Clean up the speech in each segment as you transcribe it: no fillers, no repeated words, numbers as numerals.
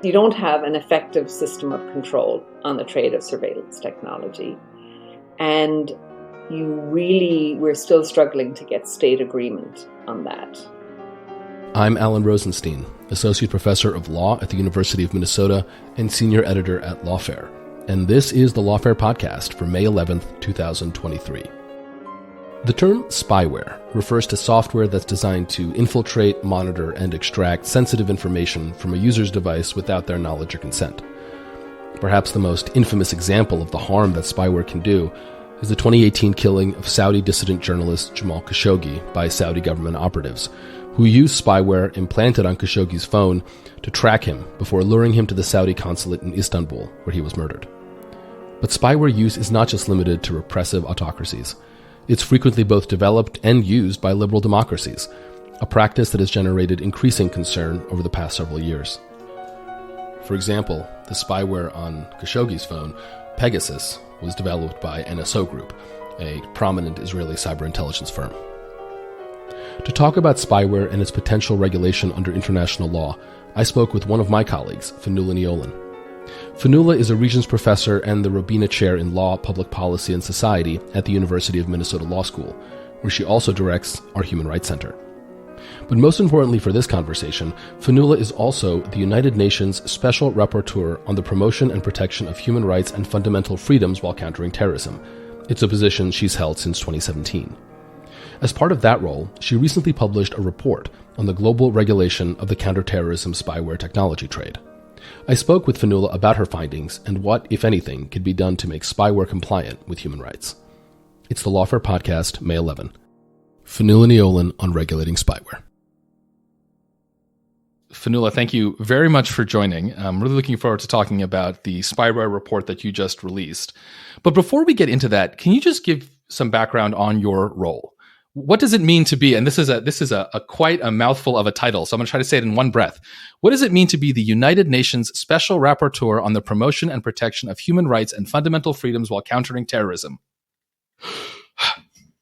You don't have an effective system of control on the trade of surveillance technology. And we're still struggling to get state agreement on that. I'm Alan Rozenshtein, Associate Professor of Law at the University of Minnesota and Senior Editor at Lawfare. And this is the Lawfare podcast for May 11th, 2023. The term spyware refers to software that's designed to infiltrate, monitor, and extract sensitive information from a user's device without their knowledge or consent. Perhaps the most infamous example of the harm that spyware can do is the 2018 killing of Saudi dissident journalist Jamal Khashoggi by Saudi government operatives, who used spyware implanted on Khashoggi's phone to track him before luring him to the Saudi consulate in Istanbul, where he was murdered. But spyware use is not just limited to repressive autocracies. It's frequently both developed and used by liberal democracies, a practice that has generated increasing concern over the past several years. For example, the spyware on Khashoggi's phone, Pegasus, was developed by NSO Group, a prominent Israeli cyber intelligence firm. To talk about spyware and its potential regulation under international law, I spoke with one of my colleagues, Fionnuala Ní Aoláin. Fionnuala is a Regents Professor and the Robina Chair in Law, Public Policy and Society at the University of Minnesota Law School, where she also directs our Human Rights Center. But most importantly for this conversation, Fionnuala is also the United Nations Special Rapporteur on the promotion and protection of human rights and fundamental freedoms while countering terrorism. It's a position she's held since 2017. As part of that role, she recently published a report on the global regulation of the counter-terrorism spyware technology trade. I spoke with Fionnuala about her findings and what, if anything, could be done to make spyware compliant with human rights. It's the Lawfare podcast, May 11. Fionnuala Ní Aoláin on regulating spyware. Fionnuala, thank you very much for joining. I'm really looking forward to talking about the spyware report that you just released. But before we get into that, can you just give some background on your role? What does it mean to be, and this is a quite a mouthful of a title, so I'm going to try to say it in one breath. What does it mean to be the United Nations Special Rapporteur on the promotion and protection of human rights and fundamental freedoms while countering terrorism?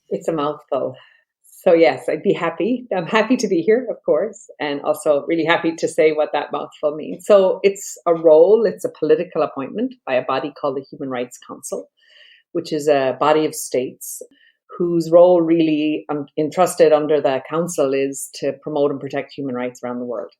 It's a mouthful. So yes, I'd be happy. I'm happy to be here, of course, and also really happy to say what that mouthful means. So it's a role, it's a political appointment by a body called the Human Rights Council, which is a body of states whose role really entrusted under the council is to promote and protect human rights around the world.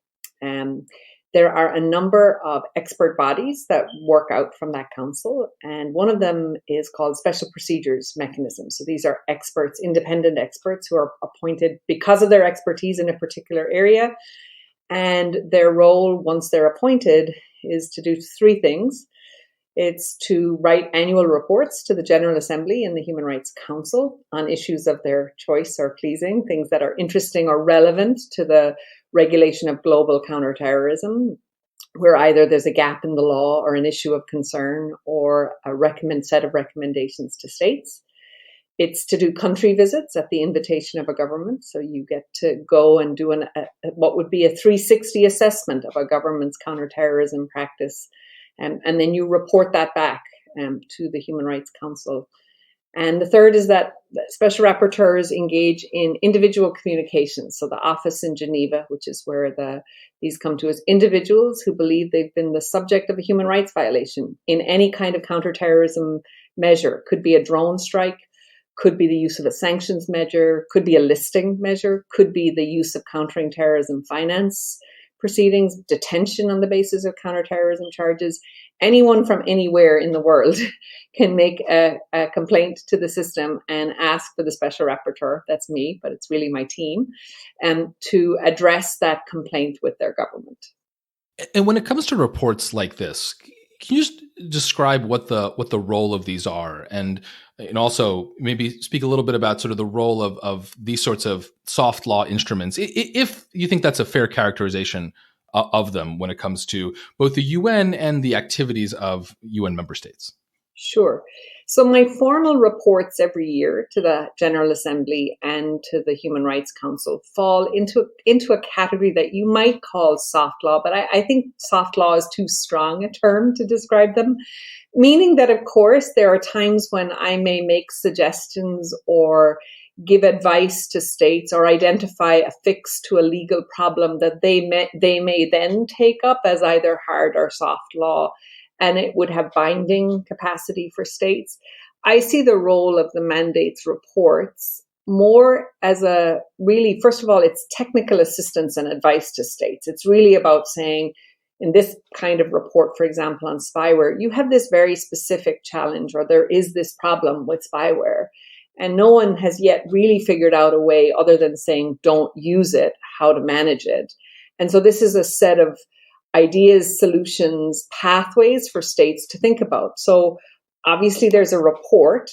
There are a number of expert bodies that work out from that council, and one of them is called Special Procedures Mechanism. So these are experts, independent experts who are appointed because of their expertise in a particular area, and their role, once they're appointed, is to do three things. It's to write annual reports to the General Assembly and the Human Rights Council on issues of their choice or pleasing, things that are interesting or relevant to the regulation of global counterterrorism, where either there's a gap in the law or an issue of concern or a set of recommendations to states. It's to do country visits at the invitation of a government. So you get to go and do what would be a 360 assessment of a government's counterterrorism practice. And then you report that back to the Human Rights Council. And the third is that special rapporteurs engage in individual communications. So the office in Geneva, which is where these come to us, individuals who believe they've been the subject of a human rights violation in any kind of counterterrorism measure. Could be a drone strike, could be the use of a sanctions measure, could be a listing measure, could be the use of countering terrorism finance proceedings, detention on the basis of counterterrorism charges. Anyone from anywhere in the world can make a complaint to the system and ask for the special rapporteur, that's me, but it's really my team, to address that complaint with their government. And when it comes to reports like this, can you just describe what the role of these are, and also maybe speak a little bit about sort of the role of these sorts of soft law instruments, if you think that's a fair characterization of them when it comes to both the UN and the activities of UN member states? Sure. So my formal reports every year to the General Assembly and to the Human Rights Council fall into a category that you might call soft law, but I think soft law is too strong a term to describe them, meaning that, of course, there are times when I may make suggestions or give advice to states or identify a fix to a legal problem that they may then take up as either hard or soft law, and it would have binding capacity for states. I see the role of the mandates reports more as a really, first of all, it's technical assistance and advice to states. It's really about saying, in this kind of report, for example, on spyware, you have this very specific challenge, or there is this problem with spyware. And no one has yet really figured out a way, other than saying, don't use it, how to manage it. And so this is a set of ideas, solutions, pathways for states to think about. So obviously there's a report,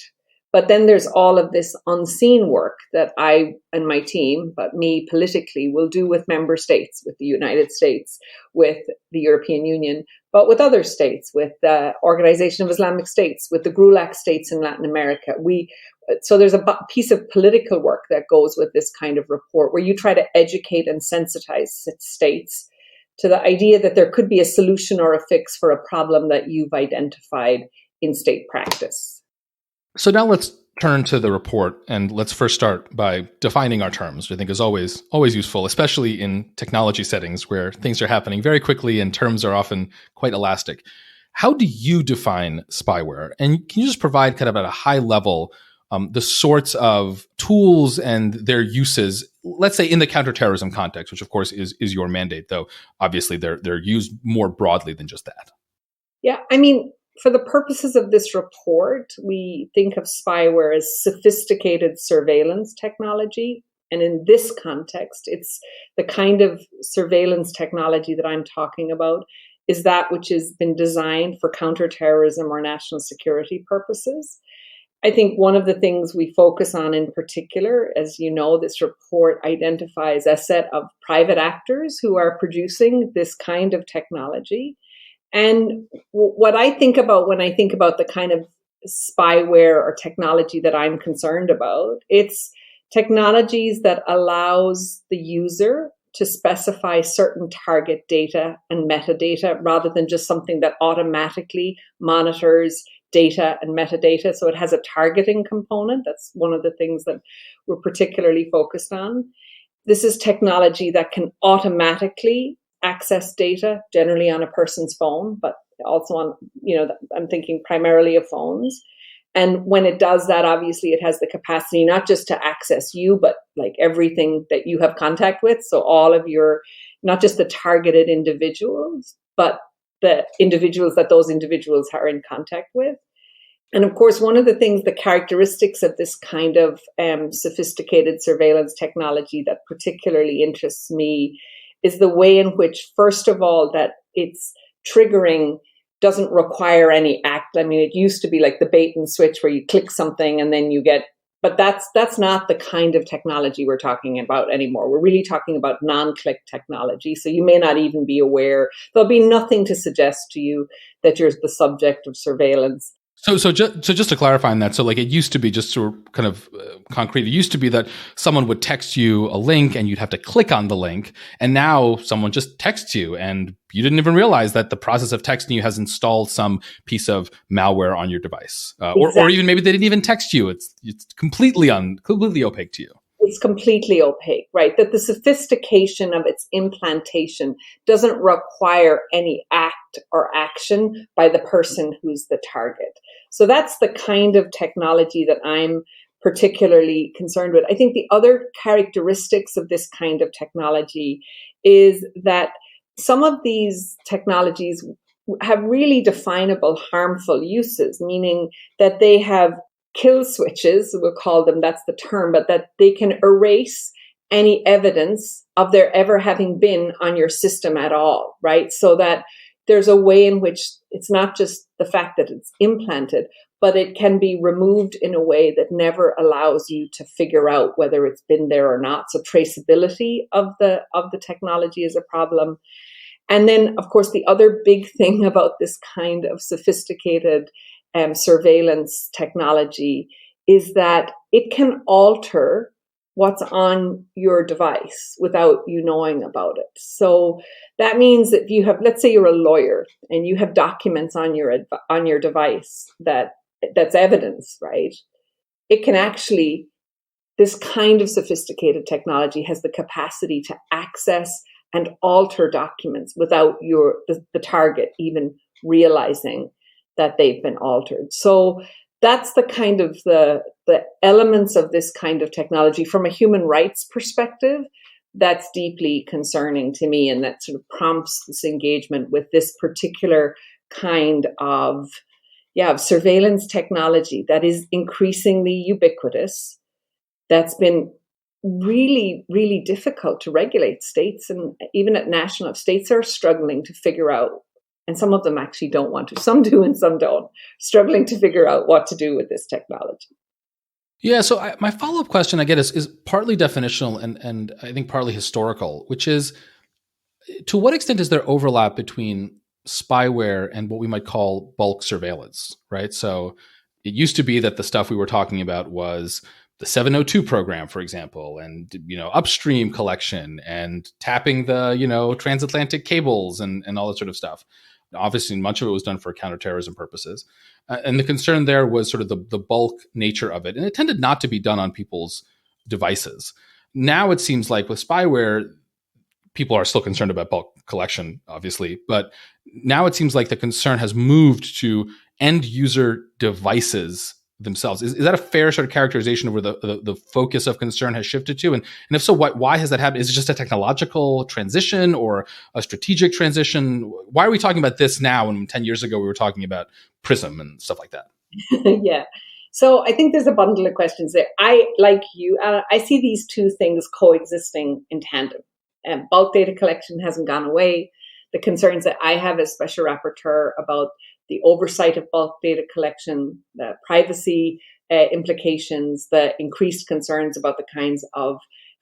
but then there's all of this unseen work that I and my team, but me politically, will do with member states, with the United States, with the European Union, but with other states, with the Organization of Islamic States, with the GRULAC states in Latin America. So there's a piece of political work that goes with this kind of report, where you try to educate and sensitize states to the idea that there could be a solution or a fix for a problem that you've identified in state practice. So now let's turn to the report, and let's first start by defining our terms, which I think is always useful, especially in technology settings where things are happening very quickly and terms are often quite elastic. How do you define spyware? And can you just provide kind of at a high level the sorts of tools and their uses, let's say in the counterterrorism context, which of course is your mandate, though obviously they're used more broadly than just that. Yeah, I mean, for the purposes of this report, we think of spyware as sophisticated surveillance technology. And in this context, it's the kind of surveillance technology that I'm talking about is that which has been designed for counterterrorism or national security purposes. I think one of the things we focus on in particular, as you know, this report identifies a set of private actors who are producing this kind of technology. And what I think about when I think about the kind of spyware or technology that I'm concerned about, it's technologies that allows the user to specify certain target data and metadata rather than just something that automatically monitors data and metadata. So it has a targeting component. That's one of the things that we're particularly focused on. This is technology that can automatically access data, generally on a person's phone, but also on, I'm thinking primarily of phones. And when it does that, obviously it has the capacity not just to access you, but like everything that you have contact with. So all of your, not just the targeted individuals, but the individuals that those individuals are in contact with. And of course, one of the things, the characteristics of this kind of sophisticated surveillance technology that particularly interests me is the way in which, first of all, that it's triggering doesn't require any act. I mean, it used to be like the bait and switch where you click something and then you get, but that's not the kind of technology we're talking about anymore. We're really talking about non-click technology. So you may not even be aware. There'll be nothing to suggest to you that you're the subject of surveillance. So just to clarify on that, so like it used to be, just to kind of concrete, it used to be that someone would text you a link and you'd have to click on the link. And now someone just texts you and you didn't even realize that the process of texting you has installed some piece of malware on your device. Exactly. Or even maybe they didn't even text you. It's completely opaque to you. It's completely opaque, right? That the sophistication of its implantation doesn't require any act or action by the person who's the target. So that's the kind of technology that I'm particularly concerned with. I think the other characteristics of this kind of technology is that some of these technologies have really definable harmful uses, meaning that they have kill switches, we'll call them, that's the term, but that they can erase any evidence of there ever having been on your system at all, right? So that there's a way in which it's not just the fact that it's implanted, but it can be removed in a way that never allows you to figure out whether it's been there or not. So traceability of the technology is a problem. And then, of course, the other big thing about this kind of sophisticated surveillance technology is that it can alter what's on your device without you knowing about it. So that means that if you have, let's say you're a lawyer and you have documents on your device that's evidence, right? It can actually this kind of sophisticated technology has the capacity to access and alter documents without the target even realizing that they've been altered. So that's the kind of the elements of this kind of technology from a human rights perspective that's deeply concerning to me, and that sort of prompts this engagement with this particular kind of surveillance technology that is increasingly ubiquitous, that's been really, really difficult to regulate. States, and even at national, states are struggling to figure out, and some of them actually don't want to. Some do and some don't, struggling to figure out what to do with this technology. Yeah, so my follow-up question, I get, is partly definitional and I think partly historical, which is, to what extent is there overlap between spyware and what we might call bulk surveillance, right? So it used to be that the stuff we were talking about was the 702 program, for example, and, upstream collection and tapping the, transatlantic cables and all that sort of stuff. Obviously, much of it was done for counterterrorism purposes. And the concern there was sort of the bulk nature of it. And it tended not to be done on people's devices. Now it seems like with spyware, people are still concerned about bulk collection, obviously. But now it seems like the concern has moved to end user devices themselves. Is that a fair sort of characterization of where the focus of concern has shifted to? And if so, why has that happened? Is it just a technological transition or a strategic transition? Why are we talking about this now when 10 years ago we were talking about PRISM and stuff like that? Yeah. So I think there's a bundle of questions there. Like you, I see these two things coexisting in tandem. Bulk data collection hasn't gone away. The concerns that I have as Special Rapporteur about the oversight of bulk data collection, the privacy implications, the increased concerns about the kinds of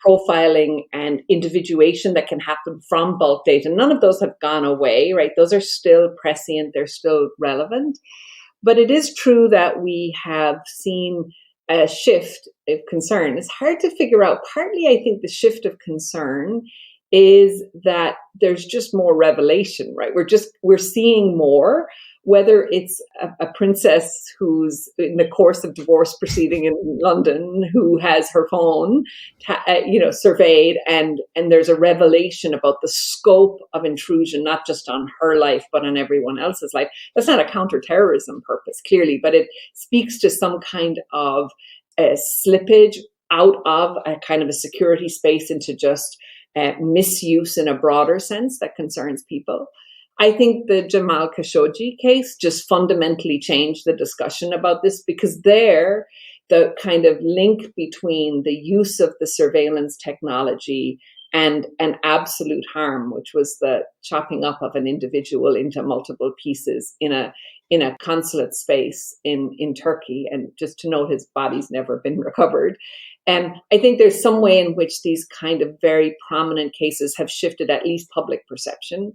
profiling and individuation that can happen from bulk data. None of those have gone away, right? Those are still prescient, they're still relevant. But it is true that we have seen a shift of concern. It's hard to figure out. Partly, I think the shift of concern is that there's just more revelation, right? We're seeing more, whether it's a princess who's in the course of divorce proceeding in London, who has her phone, surveyed, and there's a revelation about the scope of intrusion, not just on her life, but on everyone else's life. That's not a counter-terrorism purpose, clearly, but it speaks to some kind of slippage out of a kind of a security space into just misuse in a broader sense that concerns people. I think the Jamal Khashoggi case just fundamentally changed the discussion about this, because there, the kind of link between the use of the surveillance technology and an absolute harm, which was the chopping up of an individual into multiple pieces in a consulate space in Turkey, and just to note his body's never been recovered. And I think there's some way in which these kind of very prominent cases have shifted at least public perception.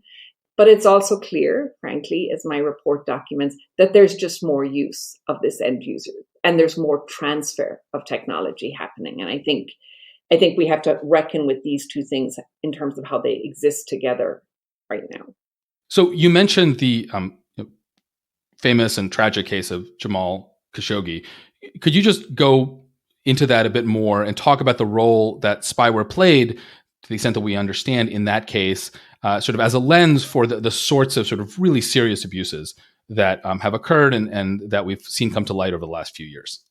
But it's also clear, frankly, as my report documents, that there's just more use of this end user, and there's more transfer of technology happening. And I think we have to reckon with these two things in terms of how they exist together right now. So you mentioned the famous and tragic case of Jamal Khashoggi. Could you just go into that a bit more and talk about the role that spyware played, to the extent that we understand in that case, sort of as a lens for the sorts of sort of really serious abuses that have occurred and that we've seen come to light over the last few years?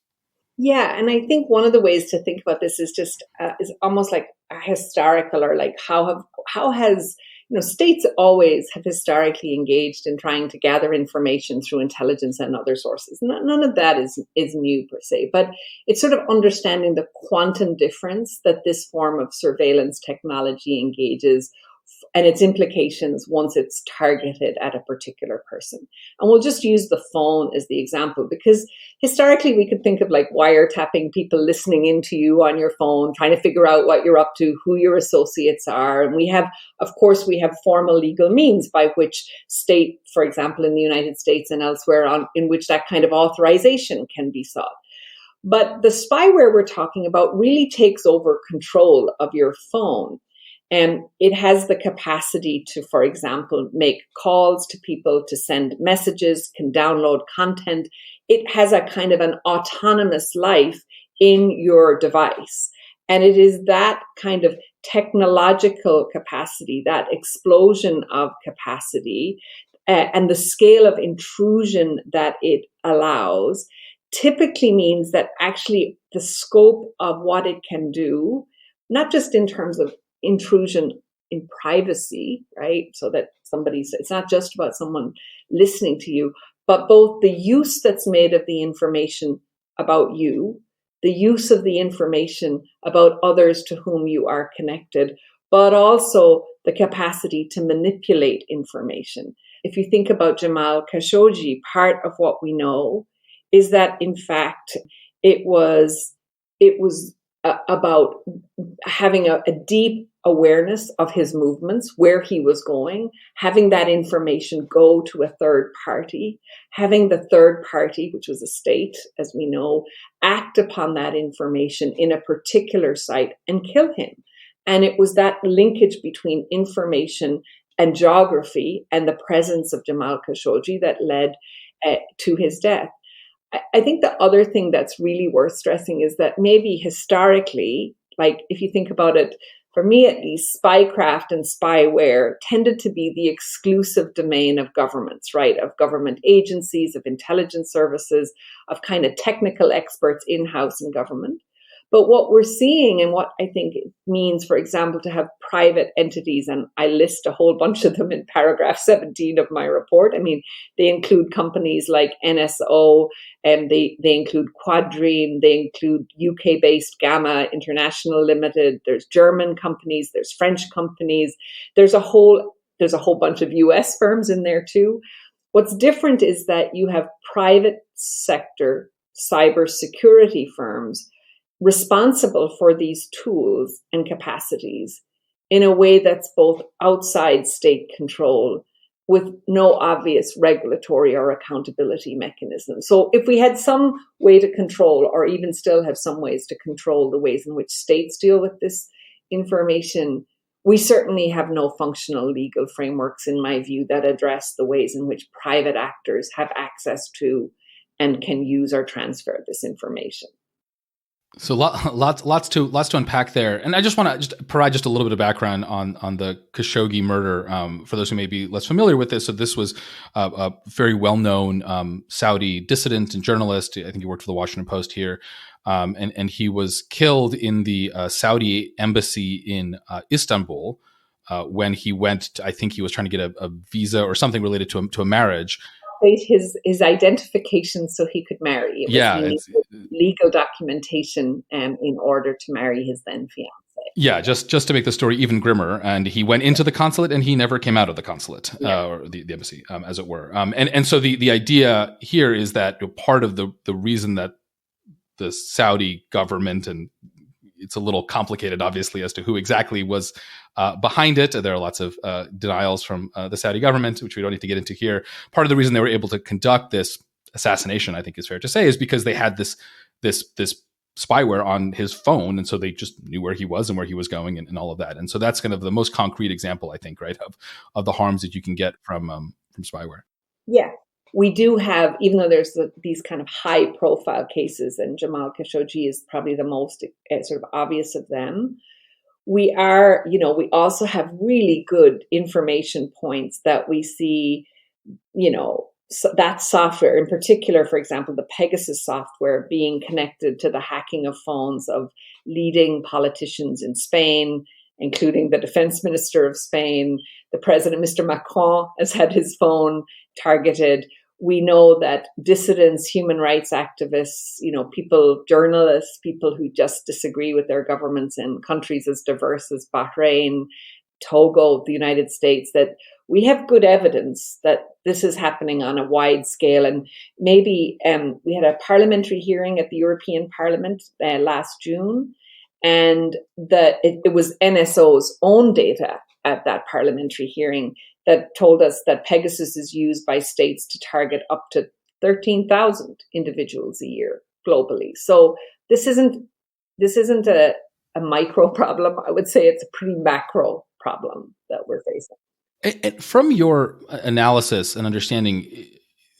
Yeah, and I think one of the ways to think about this is just is almost like a historical, or like how has states always have historically engaged in trying to gather information through intelligence and other sources. None of that is new per se, but it's sort of understanding the quantum difference that this form of surveillance technology engages and its implications once it's targeted at a particular person. And we'll just use the phone as the example, because historically we could think of like wiretapping, people listening into you on your phone, trying to figure out what you're up to, who your associates are. And we have formal legal means by which state, for example, in the United States and elsewhere, in which that kind of authorization can be sought. But the spyware we're talking about really takes over control of your phone. And it has the capacity to, for example, make calls to people, to send messages, can download content. It has a kind of an autonomous life in your device. And it is that kind of technological capacity, that explosion of capacity, and the scale of intrusion that it allows typically means that actually the scope of what it can do, not just in terms of intrusion in privacy, right? So that it's not just about someone listening to you, but both the use that's made of the information about you, the use of the information about others to whom you are connected, but also the capacity to manipulate information. If you think about Jamal Khashoggi, part of what we know is that, in fact, it was about having a deep awareness of his movements, where he was going, having that information go to a third party, having the third party, which was a state, as we know, act upon that information in a particular site and kill him. And it was that linkage between information and geography and the presence of Jamal Khashoggi that led to his death. I think the other thing that's really worth stressing is that maybe historically, like if you think about it, for me at least, spycraft and spyware tended to be the exclusive domain of governments, right? Of government agencies, of intelligence services, of kind of technical experts in-house in government. But what we're seeing, and what I think it means, for example, to have private entities, and I list a whole bunch of them in paragraph 17 of my report. I mean, they include companies like NSO, and they include Quadream, they include UK-based Gamma International Limited, there's German companies, there's French companies, there's a whole bunch of US firms in there too. What's different is that you have private sector cybersecurity firms responsible for these tools and capacities in a way that's both outside state control with no obvious regulatory or accountability mechanism. So if we had some way to control, or even still have some ways to control the ways in which states deal with this information, we certainly have no functional legal frameworks, in my view, that address the ways in which private actors have access to and can use or transfer this information. So lots to unpack there, and I just want to provide just a little bit of background on the Khashoggi murder for those who may be less familiar with this. So this was a very well-known Saudi dissident and journalist. I think he worked for the Washington Post here, and he was killed in the Saudi embassy in Istanbul when he went. I think he was trying to get a visa or something related to a marriage. His identification so he could marry. He needed legal documentation in order to marry his then fiancée. Yeah, just to make the story even grimmer. And he went into the consulate and he never came out of the consulate or the embassy, as it were. And so the idea here is that part of the reason that the Saudi government, and it's a little complicated, obviously, as to who exactly was behind it. There are lots of denials from the Saudi government, which we don't need to get into here. Part of the reason they were able to conduct this assassination, I think is fair to say, is because they had this spyware on his phone, and so they just knew where he was and where he was going and all of that. And so that's kind of the most concrete example, I think, right, of the harms that you can get from spyware. Yeah. We do have, even though there's these kind of high profile cases, and Jamal Khashoggi is probably the most sort of obvious of them, we also have really good information points that we see, so that software in particular, for example, the Pegasus software being connected to the hacking of phones of leading politicians in Spain, including the defense minister of Spain. The president, Mr. Macron, has had his phone targeted. We know that dissidents, human rights activists, people, journalists, people who just disagree with their governments in countries as diverse as Bahrain, Togo, the United States, that we have good evidence that this is happening on a wide scale. And maybe we had a parliamentary hearing at the European Parliament last June, and it was NSO's own data at that parliamentary hearing that told us that Pegasus is used by states to target up to 13,000 individuals a year globally. So this isn't a micro problem. I would say it's a pretty macro problem that we're facing. And from your analysis and understanding,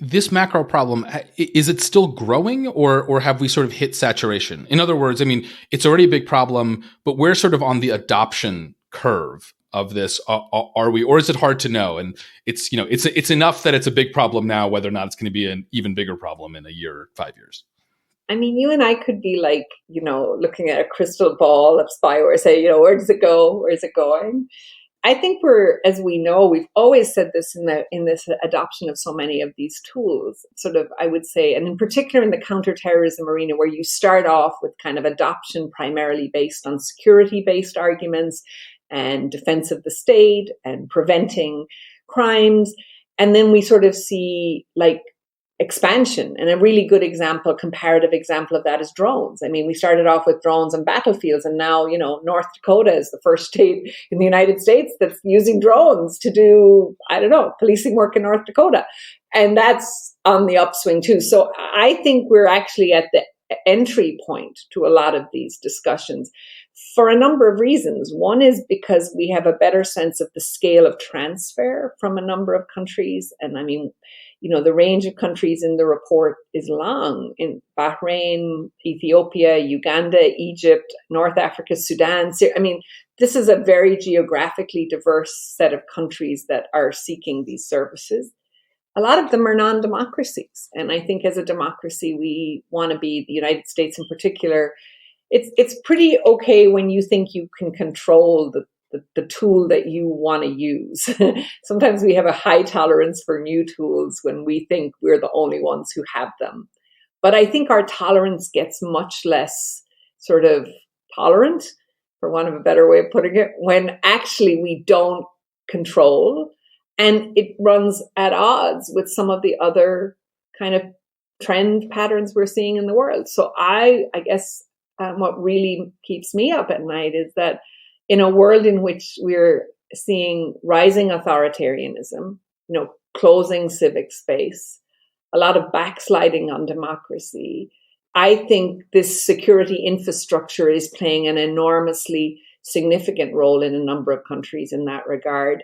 this macro problem, is it still growing or have we sort of hit saturation? In other words, I mean, it's already a big problem, but we're sort of on the adoption curve of this. Are we, or is it hard to know? And it's, it's enough that it's a big problem now, whether or not it's going to be an even bigger problem in a year or 5 years. I mean, you and I could be like, looking at a crystal ball of spyware, say, where does it go? Where's it going? I think as we know, we've always said this in this adoption of so many of these tools, sort of, I would say, and in particular in the counterterrorism arena, where you start off with kind of adoption primarily based on security-based arguments and defense of the state and preventing crimes. And then we sort of see like expansion. And a really good example, comparative example of that is drones. I mean, we started off with drones on battlefields, and now, North Dakota is the first state in the United States that's using drones to do, policing work in North Dakota. And that's on the upswing too. So I think we're actually at the entry point to a lot of these discussions for a number of reasons. One is because we have a better sense of the scale of transfer from a number of countries. And I mean, the range of countries in the report is long. In Bahrain, Ethiopia, Uganda, Egypt, North Africa, Sudan. I mean, this is a very geographically diverse set of countries that are seeking these services. A lot of them are non-democracies. And I think as a democracy, we want to be, the United States in particular, it's pretty okay when you think you can control the tool that you want to use. Sometimes we have a high tolerance for new tools when we think we're the only ones who have them. But I think our tolerance gets much less sort of tolerant, for want of a better way of putting it, when actually we don't control, and it runs at odds with some of the other kind of trend patterns we're seeing in the world. So I guess what really keeps me up at night is that in a world in which we're seeing rising authoritarianism, closing civic space, a lot of backsliding on democracy, I think this security infrastructure is playing an enormously significant role in a number of countries in that regard,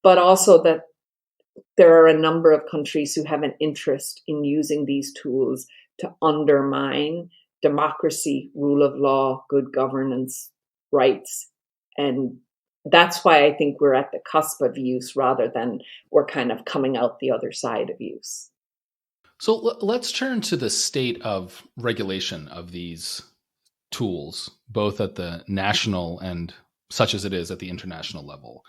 but also that there are a number of countries who have an interest in using these tools to undermine democracy, rule of law, good governance, rights. And that's why I think we're at the cusp of use rather than we're kind of coming out the other side of use. So let's turn to the state of regulation of these tools, both at the national and such as it is at the international level.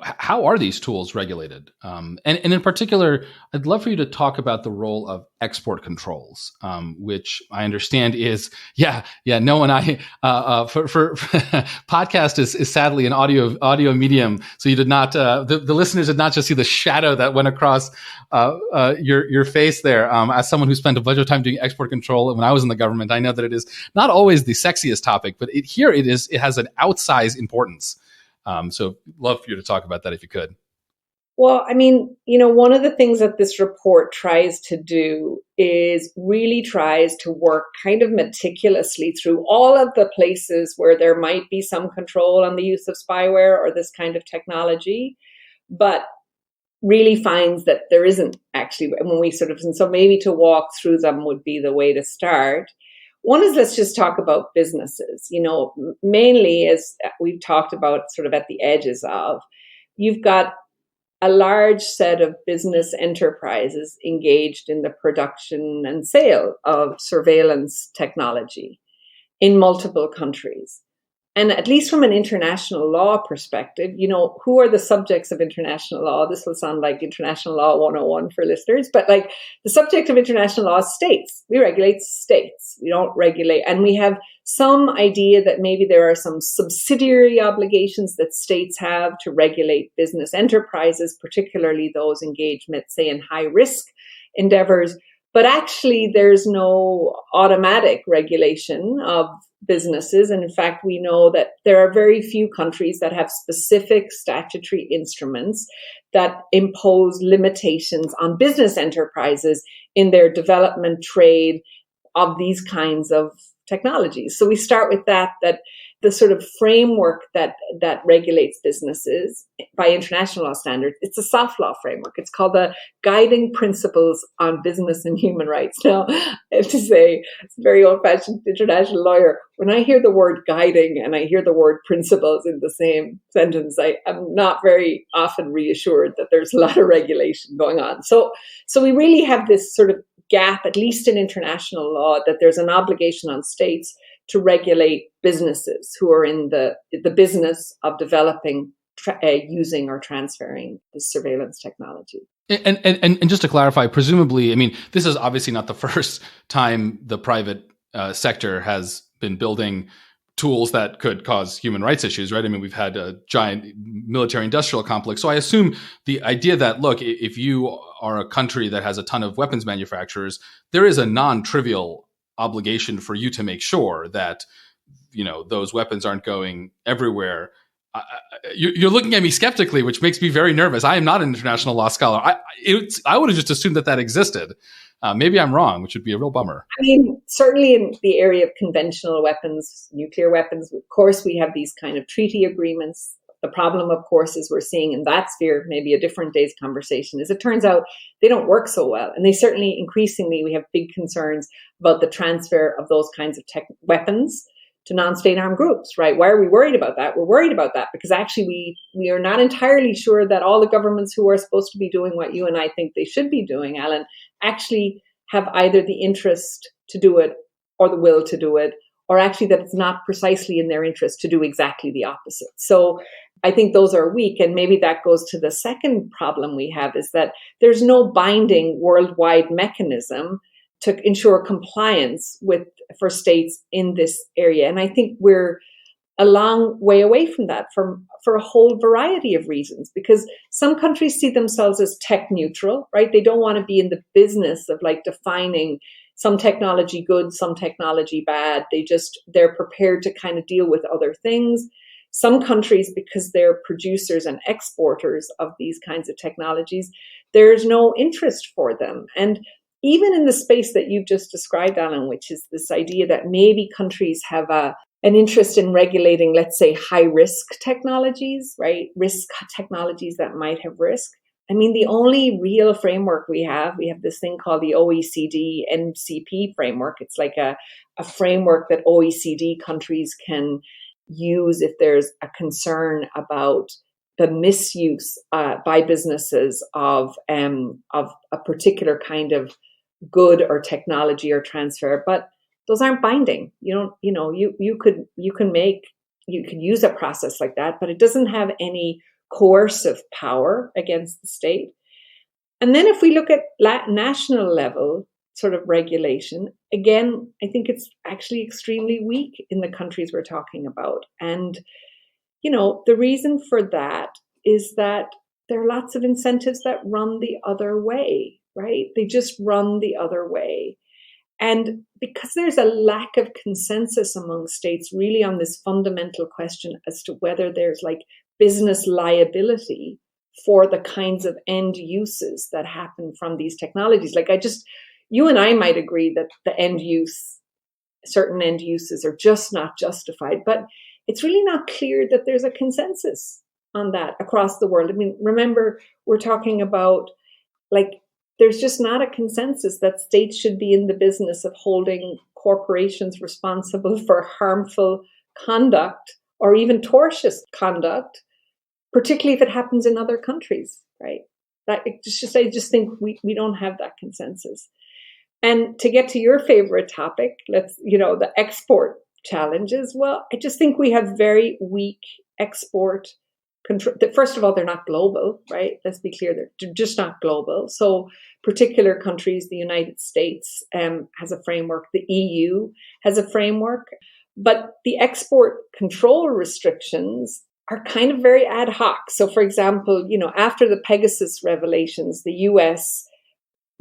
How are these tools regulated? And in particular, I'd love for you to talk about the role of export controls, which I understand is, no, and I, for podcast is sadly an audio medium. So you did not, the listeners did not just see the shadow that went across your face there. As someone who spent a bunch of time doing export control when I was in the government, I know that it is not always the sexiest topic, but it has an outsized importance. So love for you to talk about that if you could. Well, I mean, one of the things that this report tries to do is really tries to work kind of meticulously through all of the places where there might be some control on the use of spyware or this kind of technology, but really finds that there isn't actually, and so maybe to walk through them would be the way to start. One is, let's just talk about businesses, mainly as we've talked about sort of at the edges of, you've got a large set of business enterprises engaged in the production and sale of surveillance technology in multiple countries. And at least from an international law perspective, who are the subjects of international law? This will sound like international law 101 for listeners, but like the subject of international law is states. We regulate states. We don't regulate. And we have some idea that maybe there are some subsidiary obligations that states have to regulate business enterprises, particularly those engaged, say, in high risk endeavors. But actually, there's no automatic regulation of businesses. And in fact, we know that there are very few countries that have specific statutory instruments that impose limitations on business enterprises in their development, trade of these kinds of technologies. So we start with that the sort of framework that regulates businesses by international law standards. It's a soft law framework. It's called the Guiding Principles on Business and Human Rights. Now, I have to say, it's a very old-fashioned international lawyer. When I hear the word guiding and I hear the word principles in the same sentence, I'm not very often reassured that there's a lot of regulation going on. So we really have this sort of gap, at least in international law, that there's an obligation on states to regulate businesses who are in the business of developing, using or transferring the surveillance technology. And just to clarify, presumably, I mean, this is obviously not the first time the private sector has been building tools that could cause human rights issues, right? I mean, we've had a giant military-industrial complex. So I assume the idea that, look, if you are a country that has a ton of weapons manufacturers, there is a non-trivial obligation for you to make sure that, you know, those weapons aren't going everywhere. You're looking at me skeptically, which makes me very nervous. I am not an international law scholar. I would have just assumed that existed. Maybe I'm wrong, which would be a real bummer. I mean, certainly in the area of conventional weapons, nuclear weapons, of course, we have these kind of treaty agreements. The problem, of course, is we're seeing in that sphere, maybe a different day's conversation, is it turns out they don't work so well. And they certainly, increasingly, we have big concerns about the transfer of those kinds of weapons to non-state armed groups, right? Why are we worried about that? We're worried about that because actually we are not entirely sure that all the governments who are supposed to be doing what you and I think they should be doing, Alan, actually have either the interest to do it or the will to do it, or actually that it's not precisely in their interest to do exactly the opposite. So I think those are weak. And maybe that goes to the second problem we have, is that there's no binding worldwide mechanism to ensure compliance for states in this area. And I think we're a long way away from that for a whole variety of reasons, because some countries see themselves as tech neutral, right? They don't want to be in the business of like defining some technology good, some technology bad. They're prepared to kind of deal with other things. Some countries, because they're producers and exporters of these kinds of technologies, there's no interest for them. And even in the space that you've just described, Alan, which is this idea that maybe countries have an interest in regulating, let's say, high-risk technologies, right? Risk technologies that might have risk. I mean, the only real framework we have this thing called the OECD MCP framework. It's like a framework that OECD countries can use if there's a concern about the misuse by businesses of a particular kind of good or technology or transfer, but those aren't binding. You could use a process like that, but it doesn't have any coercive power against the state. And then if we look at national level sort of regulation, again, I think it's actually extremely weak in the countries we're talking about. And, the reason for that is that there are lots of incentives that run the other way, right? They just run the other way. And because there's a lack of consensus among states really on this fundamental question as to whether there's like business liability for the kinds of end uses that happen from these technologies. You and I might agree that certain end uses are just not justified, but it's really not clear that there's a consensus on that across the world. I mean, remember, we're talking about there's just not a consensus that states should be in the business of holding corporations responsible for harmful conduct or even tortious conduct, particularly if it happens in other countries, right? I just think we don't have that consensus. And to get to your favorite topic, the export challenges. Well, I just think we have very weak export control. First of all, they're not global, right? Let's be clear, they're just not global. So particular countries, the United States has a framework, the EU has a framework, but the export control restrictions are kind of very ad hoc. So for example, after the Pegasus revelations, the US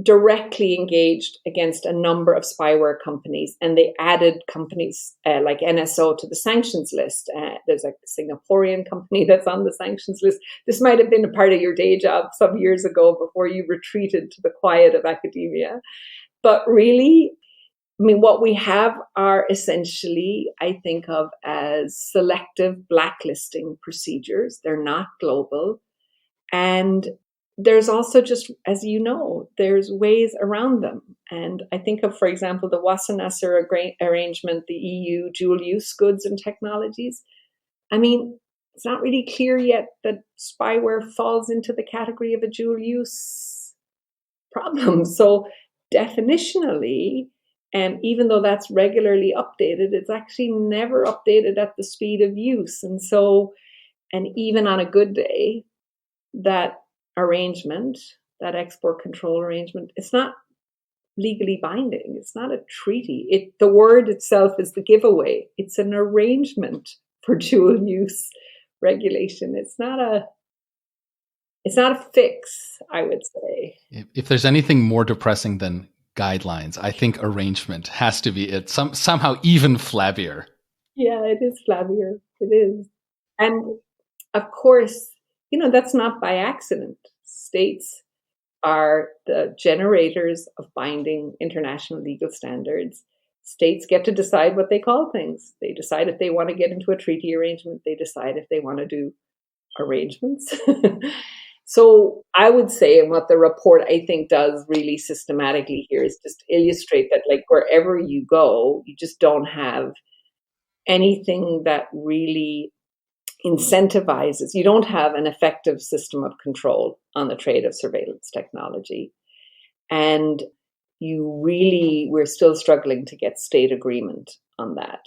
directly engaged against a number of spyware companies, and they added companies like NSO to the sanctions list. There's a Singaporean company that's on the sanctions list. This might have been a part of your day job some years ago before you retreated to the quiet of academia. But really, what we have are essentially, I think of as selective blacklisting procedures. They're not global. And there's also just, as you know, there's ways around them. And I think of, for example, the Wassenaar arrangement, the EU dual-use goods and technologies. It's not really clear yet that spyware falls into the category of a dual-use problem. So definitionally, even though that's regularly updated, it's actually never updated at the speed of use. And even on a good day, that arrangement, that export control arrangement, it's not legally binding. It's not a treaty. The word itself is the giveaway. It's an arrangement for dual use regulation. It's not a fix, I would say. If there's anything more depressing than guidelines, I think arrangement has to be it. Somehow even flabbier. Yeah, it is flabbier. It is. And of course, that's not by accident. States are the generators of binding international legal standards. States get to decide what they call things. They decide if they want to get into a treaty arrangement. They decide if they want to do arrangements. So I would say, and what the report I think does really systematically here is just illustrate that, like, wherever you go, you just don't have anything that really incentivizes. You don't have an effective system of control on the trade of surveillance technology. And we're still struggling to get state agreement on that.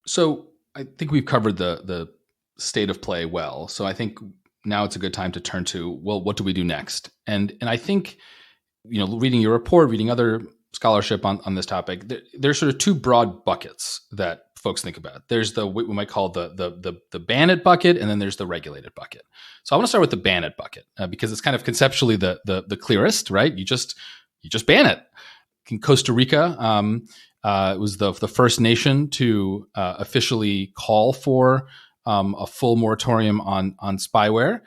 So I think we've covered the state of play well. So I think now it's a good time to turn to, well, what do we do next? And I think, reading your report, reading other scholarship on this topic, there's sort of two broad buckets that folks think about. There's what we might call the ban it bucket, and then there's the regulated bucket. So I want to start with the ban it bucket because it's kind of conceptually the clearest, right? You just ban it. In Costa Rica, it was the first nation to officially call for a full moratorium on spyware.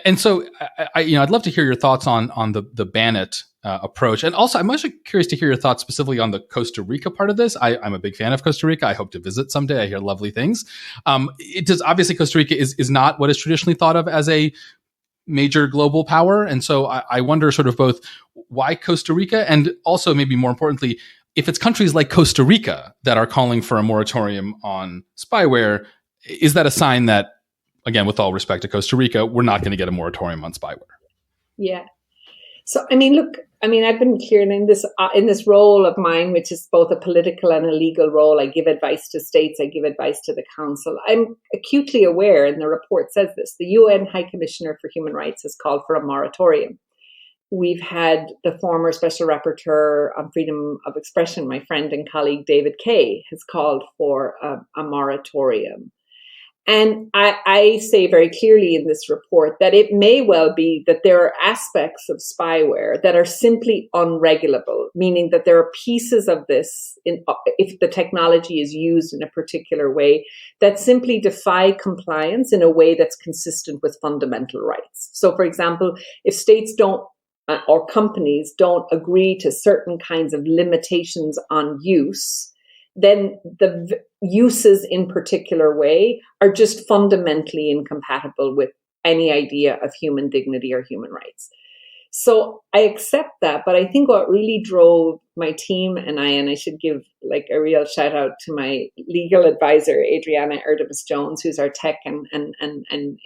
And so, I'd love to hear your thoughts on the ban it approach. And also, I'm actually curious to hear your thoughts specifically on the Costa Rica part of this. I'm a big fan of Costa Rica. I hope to visit someday. I hear lovely things. Obviously, Costa Rica is not what is traditionally thought of as a major global power. And so I wonder sort of both why Costa Rica, and also maybe more importantly, if it's countries like Costa Rica that are calling for a moratorium on spyware, is that a sign that, again, with all respect to Costa Rica, we're not going to get a moratorium on spyware? Yeah. So, I've been clear in this role of mine, which is both a political and a legal role. I give advice to states. I give advice to the council. I'm acutely aware, and the report says this, the UN High Commissioner for Human Rights has called for a moratorium. We've had the former Special Rapporteur on Freedom of Expression, my friend and colleague David Kay, has called for a moratorium. And I say very clearly in this report that it may well be that there are aspects of spyware that are simply unregulable, meaning that there are pieces of this, if the technology is used in a particular way, that simply defy compliance in a way that's consistent with fundamental rights. So, for example, if states don't or companies don't agree to certain kinds of limitations on use, then the uses in particular way are just fundamentally incompatible with any idea of human dignity or human rights. So I accept that, but I think what really drove my team and I should give like a real shout out to my legal advisor, Adriana Erdemus-Jones, who's our tech and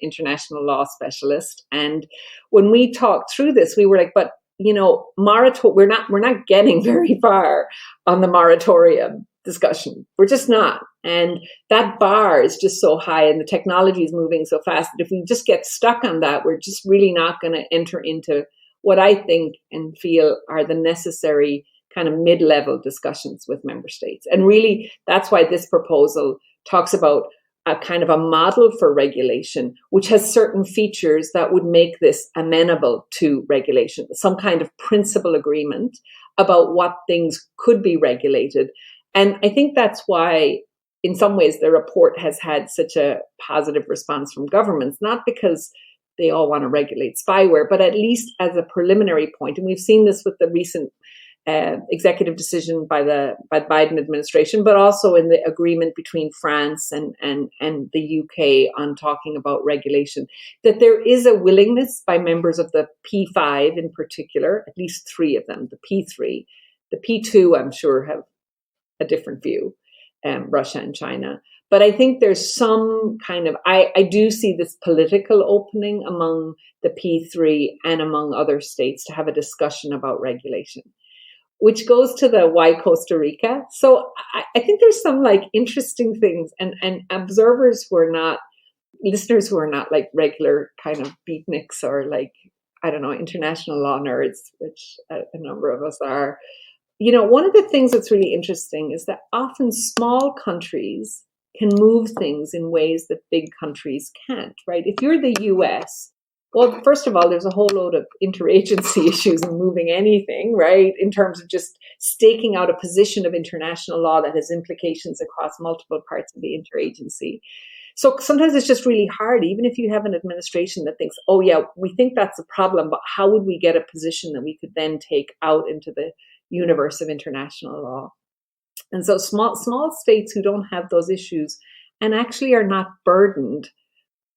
international law specialist. And when we talked through this, we were like, but we're not getting very far on the moratorium discussion. We're just not. And that bar is just so high and the technology is moving so fast that if we just get stuck on that, we're just really not going to enter into what I think and feel are the necessary kind of mid-level discussions with member states. And really, that's why this proposal talks about a kind of a model for regulation, which has certain features that would make this amenable to regulation, some kind of principal agreement about what things could be regulated. And I think that's why, in some ways, the report has had such a positive response from governments, not because they all want to regulate spyware, but at least as a preliminary point. And we've seen this with the recent executive decision by the Biden administration, but also in the agreement between France and the UK on talking about regulation, that there is a willingness by members of the P5 in particular, at least three of them, the P3, the P2, I'm sure, have a different view, Russia and China. But I think there's some kind of, I do see this political opening among the P3 and among other states to have a discussion about regulation, which goes to the why Costa Rica. So I think there's some like interesting things, and observers who are not, listeners who are not like regular kind of beatniks or like, I don't know, international law nerds, which a number of us are. You know, one of the things that's really interesting is that often small countries can move things in ways that big countries can't, right? If you're the US, well, first of all, there's a whole load of interagency issues in moving anything, right? In terms of just staking out a position of international law that has implications across multiple parts of the interagency. So sometimes it's just really hard, even if you have an administration that thinks, oh yeah, we think that's a problem, but how would we get a position that we could then take out into the universe of international law? And so small states who don't have those issues and actually are not burdened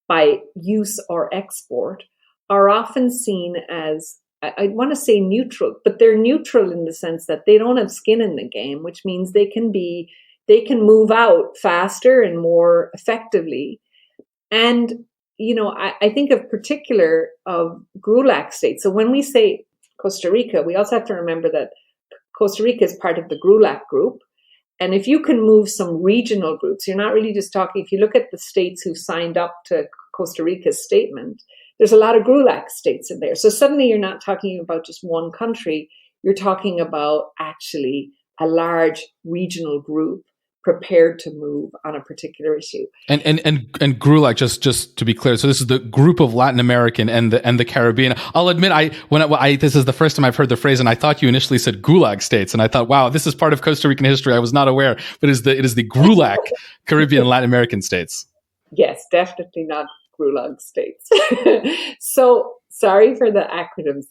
by use or export are often seen as, I want to say neutral, but they're neutral in the sense that they don't have skin in the game, which means they can move out faster and more effectively. And, you know, I think of particular of GRULAC states. So when we say Costa Rica, we also have to remember that Costa Rica is part of the GRULAC group. And if you can move some regional groups, you're not really just talking, if you look at the states who signed up to Costa Rica's statement, there's a lot of GRULAC states in there. So suddenly you're not talking about just one country, you're talking about actually a large regional group prepared to move on a particular issue. And GRULAC, just to be clear, so this is the group of Latin American and the Caribbean. I'll admit, this is the first time I've heard the phrase, and I thought you initially said Gulag states, and I thought, wow, this is part of Costa Rican history. I was not aware, but it is the GRULAC Caribbean and Latin American states. Yes, definitely not GRULAC states. So sorry for the acronyms.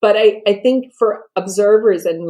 But I think for observers and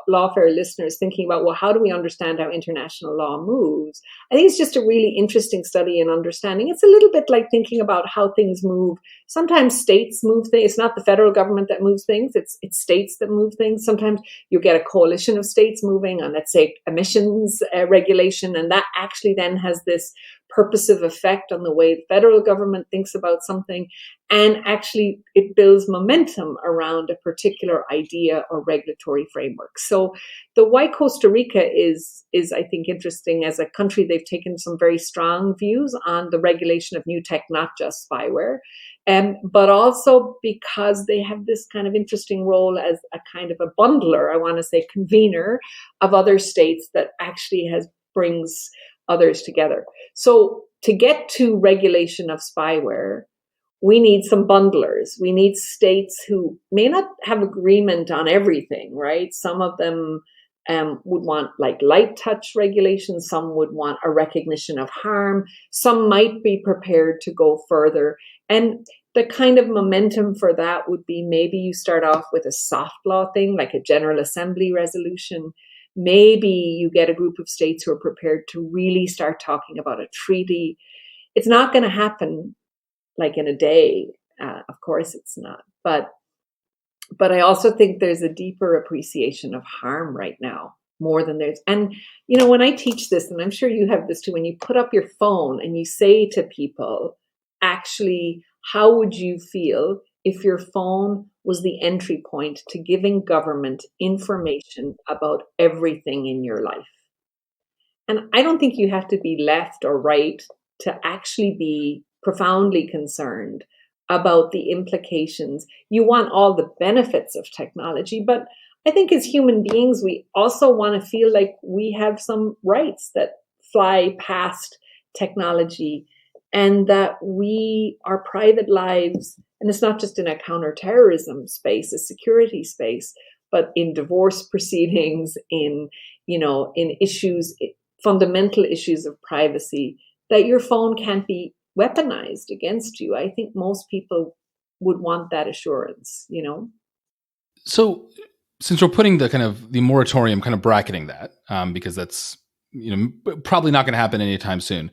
Lawfare listeners thinking about, well, how do we understand how international law moves? I think it's just a really interesting study in understanding. It's a little bit like thinking about how things move. Sometimes states move things. It's not the federal government that moves things. It's states that move things. Sometimes you get a coalition of states moving on, let's say, emissions regulation, and that actually then has this purposive effect on the way the federal government thinks about something. And actually, it builds momentum around a particular idea or regulatory framework. So the why Costa Rica is I think, interesting as a country. They've taken some very strong views on the regulation of new tech, not just spyware, but also because they have this kind of interesting role as a kind of a bundler, I want to say convener of other states that actually brings others together. So to get to regulation of spyware, we need some bundlers. We need states who may not have agreement on everything, right? Some of them would want like light touch regulation. Some would want a recognition of harm. Some might be prepared to go further. And the kind of momentum for that would be maybe you start off with a soft law thing, like a General Assembly resolution. Maybe you get a group of states who are prepared to really start talking about a treaty. It's not going to happen like in a day. Of course it's not. But I also think there's a deeper appreciation of harm right now, more than there's. And, you know, when I teach this, and I'm sure you have this too, when you put up your phone and you say to people, actually, how would you feel if your phone was the entry point to giving government information about everything in your life? And I don't think you have to be left or right to actually be profoundly concerned about the implications. You want all the benefits of technology, but I think as human beings, we also want to feel like we have some rights that fly past technology, and that our private lives, and it's not just in a counter-terrorism space, a security space, but in divorce proceedings, in issues, fundamental issues of privacy, that your phone can't be weaponized against you. I think most people would want that assurance, you know? So since we're putting the moratorium kind of bracketing that, because that's probably not going to happen anytime soon.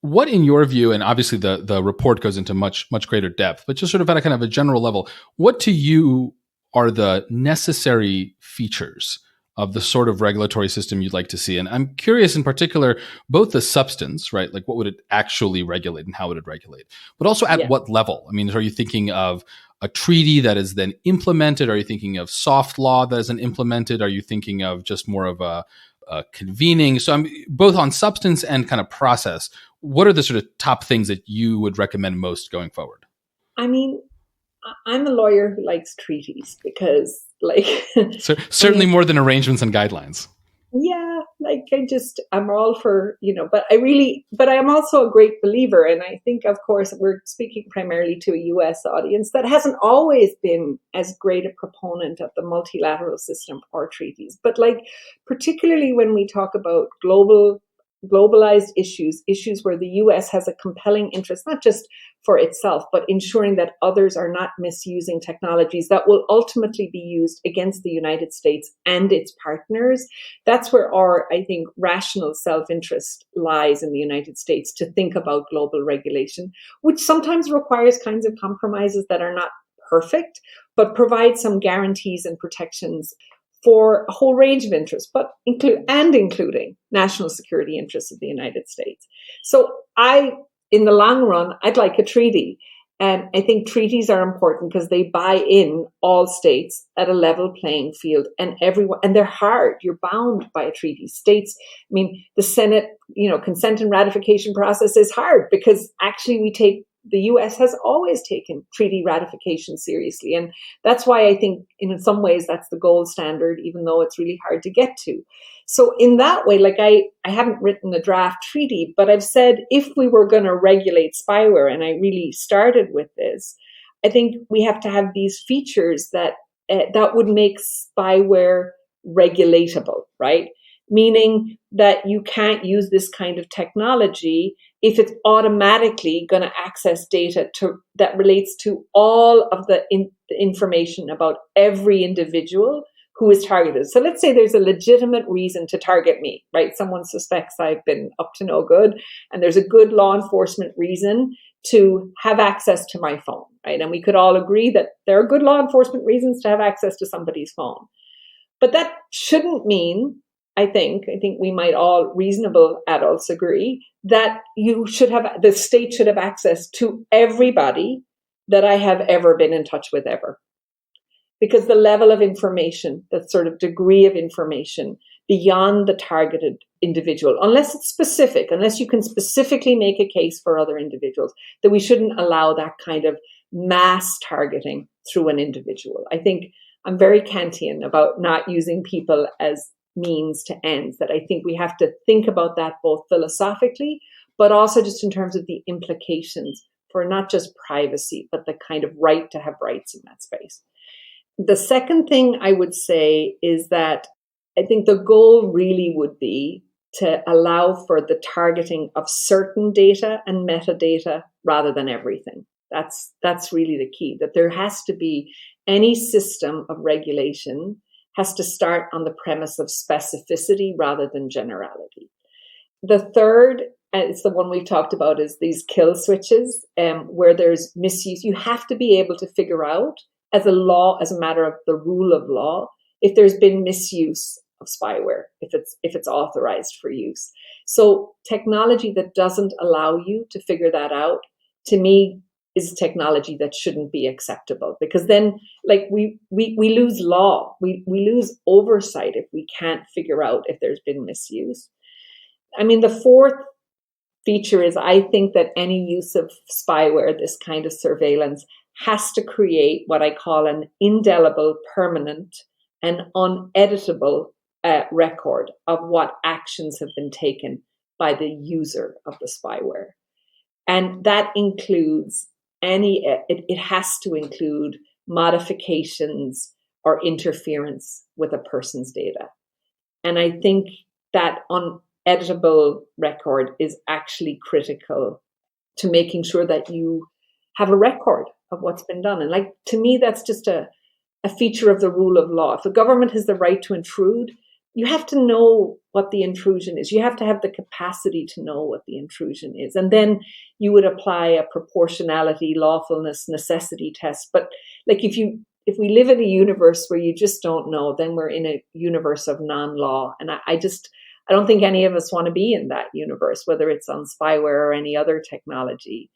What, in your view, and obviously the report goes into much greater depth, but just sort of at a kind of a general level, what to you are the necessary features of the sort of regulatory system you'd like to see? And I'm curious in particular, both the substance, right? Like what would it actually regulate and how would it regulate? But also at what level? I mean, are you thinking of a treaty that is then implemented? Are you thinking of soft law that isn't implemented? Are you thinking of just more of a convening? So I'm both on substance and kind of process. What are the sort of top things that you would recommend most going forward? I mean, I'm a lawyer who likes treaties because, like, certainly more than arrangements and guidelines. Yeah, like I'm all for, but I am also a great believer. And I think, of course, we're speaking primarily to a US audience that hasn't always been as great a proponent of the multilateral system or treaties. But particularly when we talk about globalized issues where the US has a compelling interest, not just for itself, but ensuring that others are not misusing technologies that will ultimately be used against the United States and its partners. That's where our, I think, rational self-interest lies in the United States, to think about global regulation, which sometimes requires kinds of compromises that are not perfect, but provide some guarantees and protections for a whole range of interests, but including national security interests of the United States. So in the long run, I'd like a treaty. And I think treaties are important because they buy in all states at a level playing field, and everyone, and they're hard. You're bound by a treaty. States, I mean, the Senate, consent and ratification process is hard because actually the US has always taken treaty ratification seriously. And that's why I think in some ways that's the gold standard, even though it's really hard to get to. So in that way, I haven't written a draft treaty, but I've said if we were going to regulate spyware, and I really started with this, I think we have to have these features that would make spyware regulatable, right? Meaning that you can't use this kind of technology if it's automatically going to access data that relates to all of the information about every individual who is targeted. So let's say there's a legitimate reason to target me, right? Someone suspects I've been up to no good, and there's a good law enforcement reason to have access to my phone, right? And we could all agree that there are good law enforcement reasons to have access to somebody's phone. But that shouldn't mean, I think we might all reasonable adults agree that the state should have access to everybody that I have ever been in touch with ever. Because the level of information, that sort of degree of information beyond the targeted individual, unless it's specific, unless you can specifically make a case for other individuals, that we shouldn't allow that kind of mass targeting through an individual. I think I'm very Kantian about not using people as means to ends, that I think we have to think about that both philosophically, but also just in terms of the implications for not just privacy, but the kind of right to have rights in that space. The second thing I would say is that I think the goal really would be to allow for the targeting of certain data and metadata rather than everything. That's really the key, that there has to be any system of regulation has to start on the premise of specificity rather than generality. The third, and it's the one we've talked about, is these kill switches, where there's misuse. You have to be able to figure out, as a matter of the rule of law, if there's been misuse of spyware, if it's authorized for use. So technology that doesn't allow you to figure that out, to me, is technology that shouldn't be acceptable, because then we lose law, we lose oversight if we can't figure out if there's been misuse. I mean, the fourth feature is, I think that any use of spyware, this kind of surveillance, has to create what I call an indelible, permanent, and uneditable record of what actions have been taken by the user of the spyware. And that includes it has to include modifications or interference with a person's data. And I think that uneditable record is actually critical to making sure that you have a record of what's been done. And to me, that's just a feature of the rule of law. If the government has the right to intrude, you have to know what the intrusion is. You have to have the capacity to know what the intrusion is. And then you would apply a proportionality, lawfulness, necessity test. But like if we live in a universe where you just don't know, then we're in a universe of non-law. And I don't think any of us want to be in that universe, whether it's on spyware or any other technology.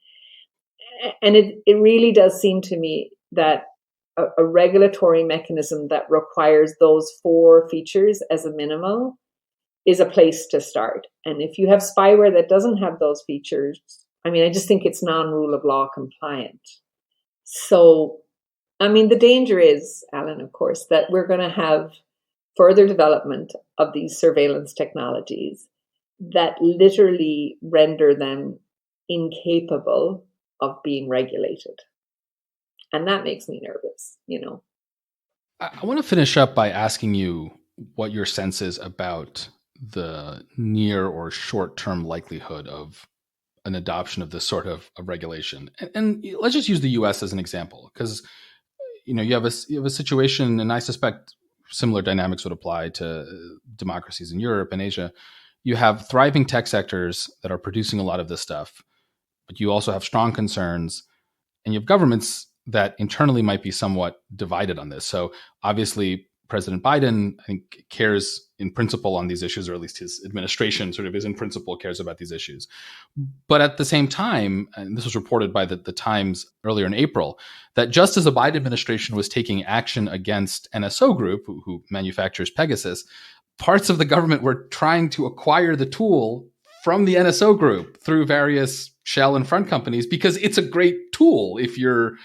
And it really does seem to me that a regulatory mechanism that requires those 4 features as a minimum is a place to start. And if you have spyware that doesn't have those features, I mean, I just think it's non-rule of law compliant. So, I mean, the danger is, Alan, of course, that we're going to have further development of these surveillance technologies that literally render them incapable of being regulated. And that makes me nervous, I want to finish up by asking you what your sense is about the near or short-term likelihood of an adoption of this sort of regulation. And let's just use the US as an example, because you have a situation, and I suspect similar dynamics would apply to democracies in Europe and Asia. You have thriving tech sectors that are producing a lot of this stuff, but you also have strong concerns, and you have governments that internally might be somewhat divided on this. So obviously, President Biden, I think, cares in principle on these issues, or at least his administration sort of is in principle cares about these issues. But at the same time, and this was reported by the Times earlier in April, that just as the Biden administration was taking action against NSO Group, who manufactures Pegasus, parts of the government were trying to acquire the tool from the NSO Group through various shell and front companies, because it's a great tool if you're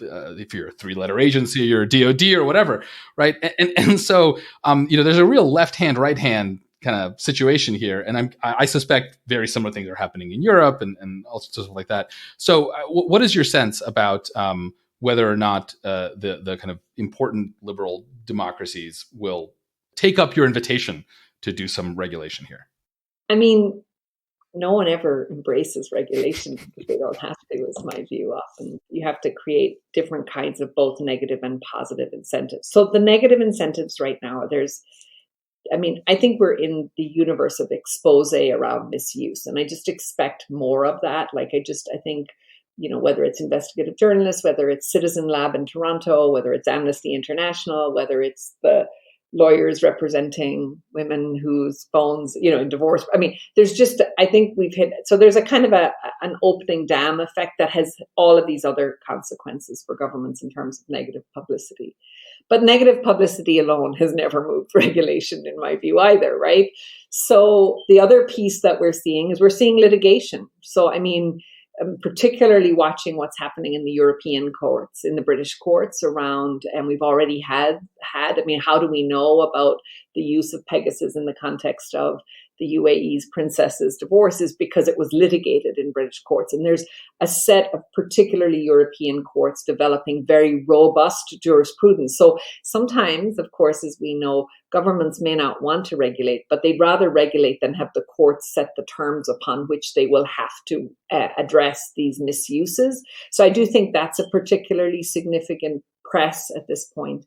if you're a 3-letter agency, you're a DOD or whatever, right? And so, there's a real left hand, right hand kind of situation here. And I suspect very similar things are happening in Europe and all sorts of stuff like that. So what is your sense about whether or not the kind of important liberal democracies will take up your invitation to do some regulation here? I mean, no one ever embraces regulation because they don't have to, is my view. Often you have to create different kinds of both negative and positive incentives. So the negative incentives right now, I think we're in the universe of expose around misuse. And I just expect more of that. I think, whether it's investigative journalists, whether it's Citizen Lab in Toronto, whether it's Amnesty International, whether it's the lawyers representing women whose phones, in divorce. I mean, I think we've hit, so there's a kind of an opening dam effect that has all of these other consequences for governments in terms of negative publicity. But negative publicity alone has never moved regulation, in my view, either, right? So the other piece that we're seeing is litigation. So, I'm particularly watching what's happening in the European courts, in the British courts around, and we've already had, how do we know about the use of Pegasus in the context of the UAE's princess's divorces? Because it was litigated in British courts. And there's a set of particularly European courts developing very robust jurisprudence. So sometimes, of course, as we know, governments may not want to regulate, but they'd rather regulate than have the courts set the terms upon which they will have to address these misuses. So I do think that's a particularly significant press at this point.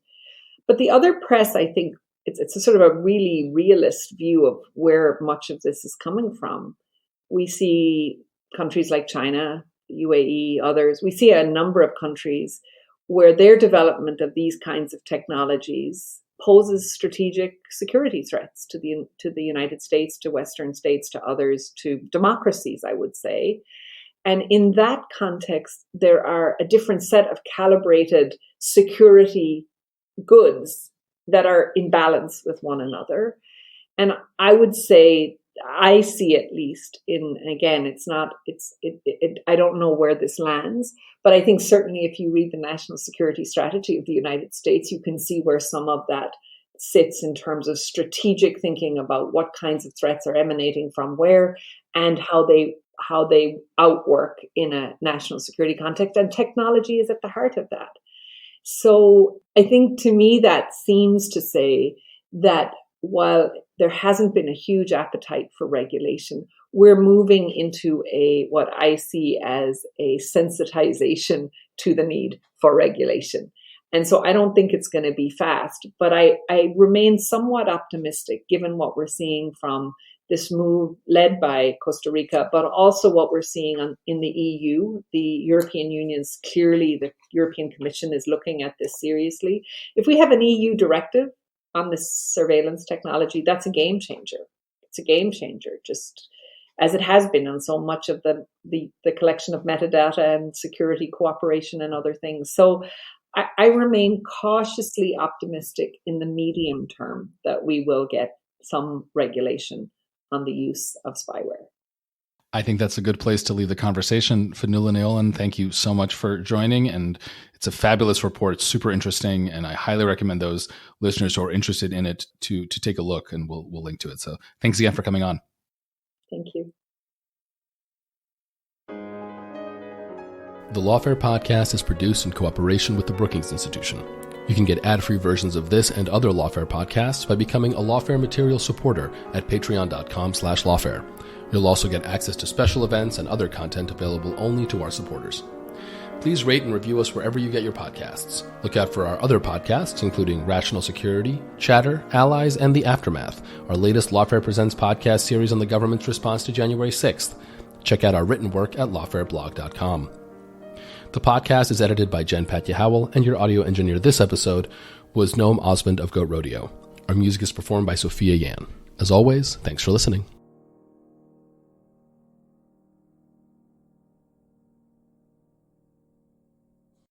But the other press, I think, it's a sort of a really realist view of where much of this is coming from. We see countries like China, UAE, others. We see a number of countries where their development of these kinds of technologies poses strategic security threats to the United States, to Western states, to others, to democracies, I would say. And in that context, there are a different set of calibrated security goods that are in balance with one another. And I would say, I see at least I don't know where this lands, but I think certainly if you read the national security strategy of the United States, you can see where some of that sits in terms of strategic thinking about what kinds of threats are emanating from where and how they outwork in a national security context. And technology is at the heart of that. So I think to me that seems to say that while there hasn't been a huge appetite for regulation, we're moving into what I see as a sensitization to the need for regulation. And so I don't think it's going to be fast, but I remain somewhat optimistic given what we're seeing from this move led by Costa Rica, but also what we're seeing in the EU. The European Union's clearly, the European Commission is looking at this seriously. If we have an EU directive on this surveillance technology, that's a game changer. It's a game changer, just as it has been on so much of the collection of metadata and security cooperation and other things. So I remain cautiously optimistic in the medium term that we will get some regulation on the use of spyware. I think that's a good place to leave the conversation. Fionnuala Ní Aoláin, thank you so much for joining. And it's a fabulous report. It's super interesting. And I highly recommend those listeners who are interested in it to take a look, and we'll link to it. So thanks again for coming on. Thank you. The Lawfare podcast is produced in cooperation with the Brookings Institution. You can get ad-free versions of this and other Lawfare podcasts by becoming a Lawfare material supporter at patreon.com/Lawfare. You'll also get access to special events and other content available only to our supporters. Please rate and review us wherever you get your podcasts. Look out for our other podcasts, including Rational Security, Chatter, Allies, and The Aftermath, our latest Lawfare Presents podcast series on the government's response to January 6th. Check out our written work at lawfareblog.com. The podcast is edited by Jen Patya Howell, and your audio engineer this episode was Noam Osmond of Goat Rodeo. Our music is performed by Sophia Yan. As always, thanks for listening.